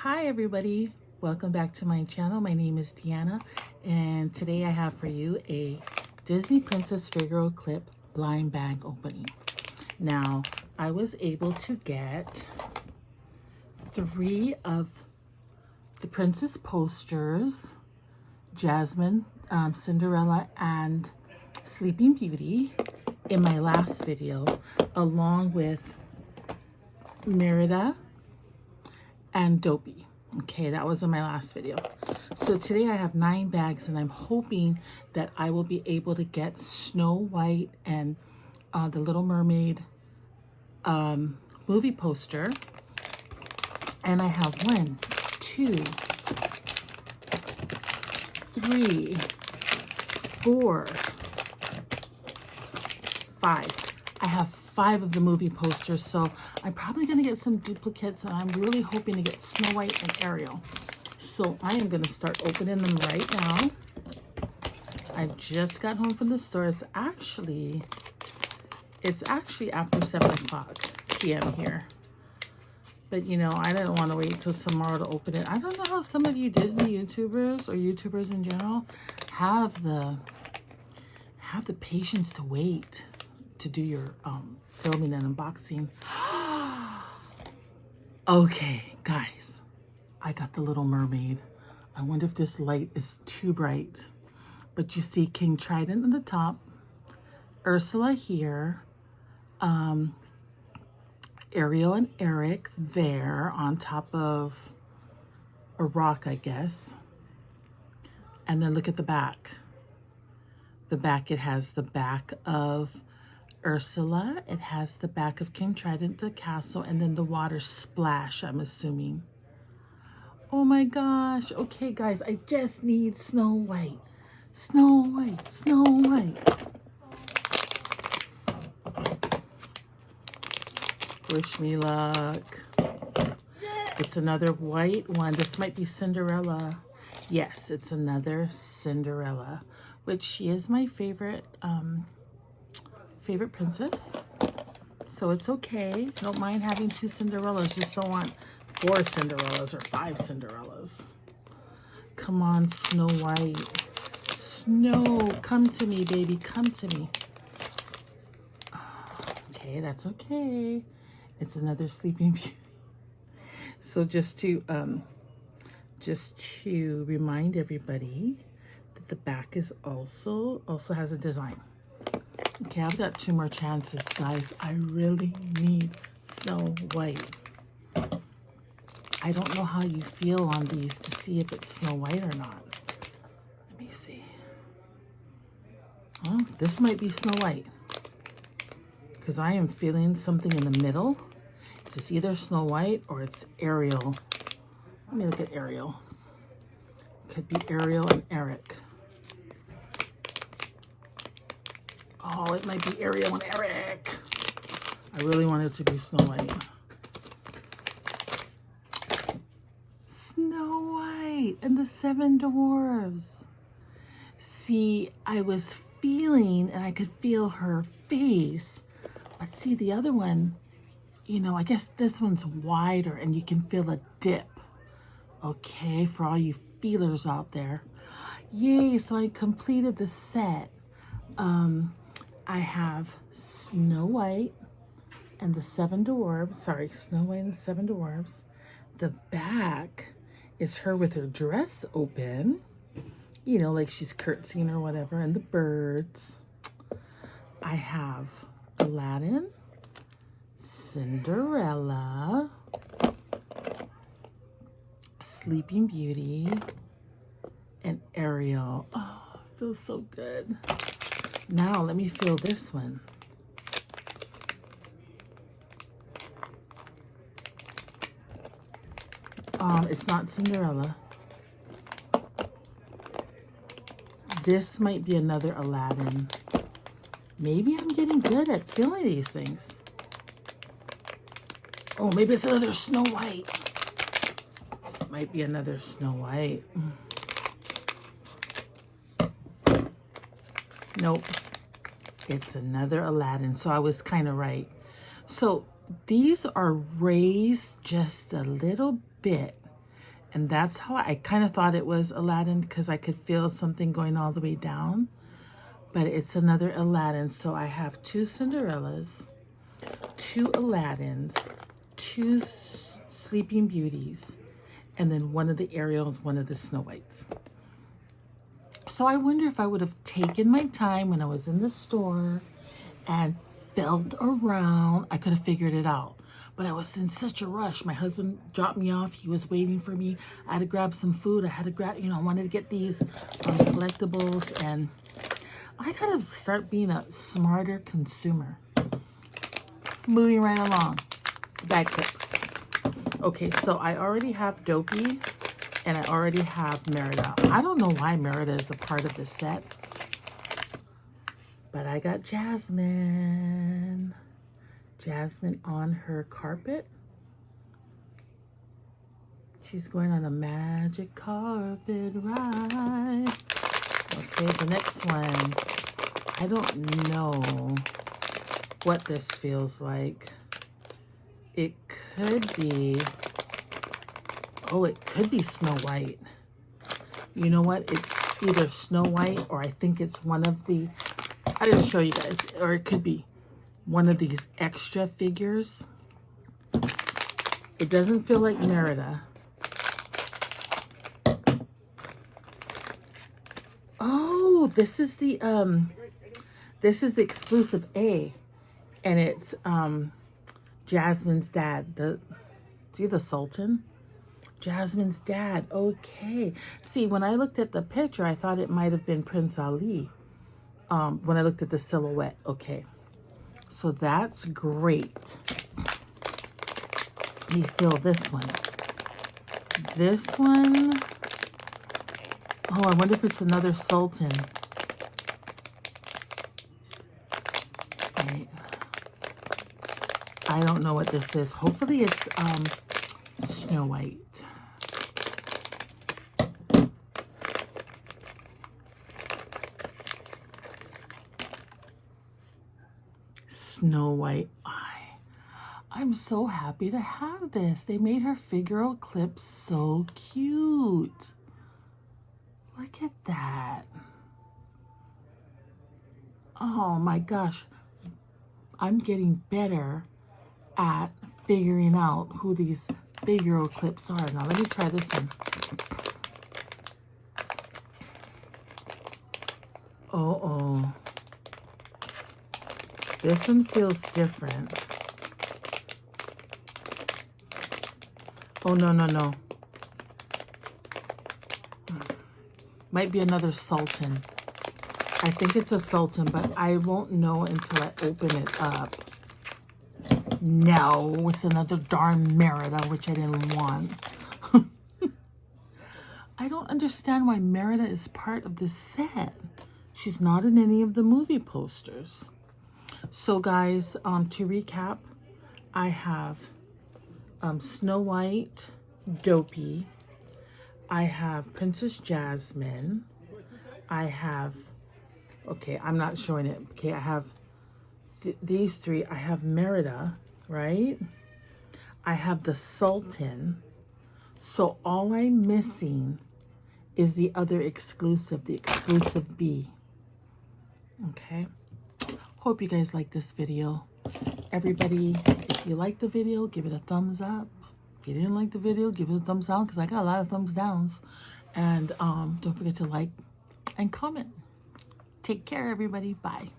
Hi everybody, welcome back to my channel. My name is Deanna and today I have for you a Disney Princess Figural clip blind bag opening. Now I was able to get 3 of the princess posters, Jasmine, Cinderella, and Sleeping Beauty in my last video, along with Merida and Dopey. Okay, that was in my last video. So today I have 9 bags and I'm hoping that I will be able to get Snow White and the Little Mermaid movie poster. And I have 1, 2, 3, 4, 5. I have 5 of the movie posters, so I'm probably going to get some duplicates, and I'm really hoping to get Snow White and Ariel. So I am going to start opening them right now. I just got home from the store. It's actually after 7 o'clock p.m. here. But you know, I didn't want to wait till tomorrow to open it. I don't know how some of you Disney YouTubers or YouTubers in general have the patience to wait to do your filming and unboxing. Okay, guys, I got the Little Mermaid. I wonder if this light is too bright. But you see King Trident on the top, Ursula here, Ariel and Eric there on top of a rock, I guess. And then look at the back. The back, it has the back of Ursula, it has the back of King Trident, the castle, and then the water splash, I'm assuming. Oh my gosh. Okay, guys, I just need Snow White. Snow White, Snow White. Wish me luck. It's another white one. This might be Cinderella. Yes, it's another Cinderella, which she is my favorite princess, so it's okay. Don't mind having 2 Cinderellas, just don't want 4 Cinderellas or 5 Cinderellas. Come on, Snow White. Snow, come to me, baby, come to me. Okay, that's okay. It's another Sleeping Beauty. So just to remind everybody that the back is also has a design. Okay, I've got 2 more chances, guys. I really need Snow White. I don't know how you feel on these to see if it's Snow White or not. Let me see. Oh, this might be Snow White, because I am feeling something in the middle. It's this either Snow White or it's Ariel. Let me look at Ariel. Could be Ariel and Eric. Oh, it might be Ariel and Eric. I really want it to be Snow White. Snow White and the 7 dwarves. See, I was feeling, and I could feel her face. But see, the other one, you know, I guess this one's wider and you can feel a dip. Okay, for all you feelers out there. Yay, so I completed the set. I have Snow White and the 7 dwarves. Sorry, Snow White and the 7 dwarves. The back is her with her dress open. You know, like she's curtsying or whatever. And the birds. I have Aladdin, Cinderella, Sleeping Beauty, and Ariel. Oh, it feels so good. Now let me feel this one. It's not Cinderella. This might be another Aladdin. Maybe I'm getting good at feeling these things. Oh, maybe it's another Snow White. Might be another Snow White. Nope. It's another Aladdin. So I was kind of right. So these are raised just a little bit And that's how I kind of thought it was Aladdin, because I could feel something going all the way down. But it's another Aladdin. So I have 2 Cinderellas, 2 Aladdins, 2 Sleeping Beauties, and then one of the Ariels, one of the Snow Whites. So I wonder if I would have taken my time when I was in the store and felt around, I could have figured it out. But I was in such a rush. My husband dropped me off. He was waiting for me. I had to grab some food. I had to grab, I wanted to get these collectibles. And I got to start being a smarter consumer. Moving right along. Bag clips. Okay, so I already have Dopey. And I already have Merida. I don't know why Merida is a part of this set. But I got Jasmine. Jasmine on her carpet. She's going on a magic carpet ride. Okay, the next one. I don't know what this feels like. It could be... Oh, it could be Snow White. You know what? It's either Snow White or I think it's one of the... I didn't show you guys. Or it could be one of these extra figures. It doesn't feel like Merida. Oh, this is the exclusive A. And it's Jasmine's dad. See the Sultan? Jasmine's dad. Okay. See, when I looked at the picture, I thought it might have been Prince Ali. When I looked at the silhouette. Okay. So that's great. Let me feel this one. This one. Oh, I wonder if it's another Sultan. Right. I don't know what this is. Hopefully it's Snow White. Snow White eye. I'm so happy to have this. They made her figural clip so cute. Look at that. Oh my gosh. I'm getting better at figuring out who these figural clips are. Now let me try this one. Oh. This one feels different. Oh, no. Might be another Sultan. I think it's a Sultan, but I won't know until I open it up. No, it's another darn Merida, which I didn't want. I don't understand why Merida is part of this set. She's not in any of the movie posters. So guys, to recap, I have Snow White, Dopey. I have Princess Jasmine. I have, okay, I'm not showing it. Okay, I have these 3. I have Merida, right? I have the Sultan. So all I'm missing is the other exclusive, the exclusive B. Okay. Hope you guys like this video. Everybody, if you like the video, give it a thumbs up. If you didn't like the video, give it a thumbs down, because I got a lot of thumbs downs. And don't forget to like and comment. Take care, everybody. Bye.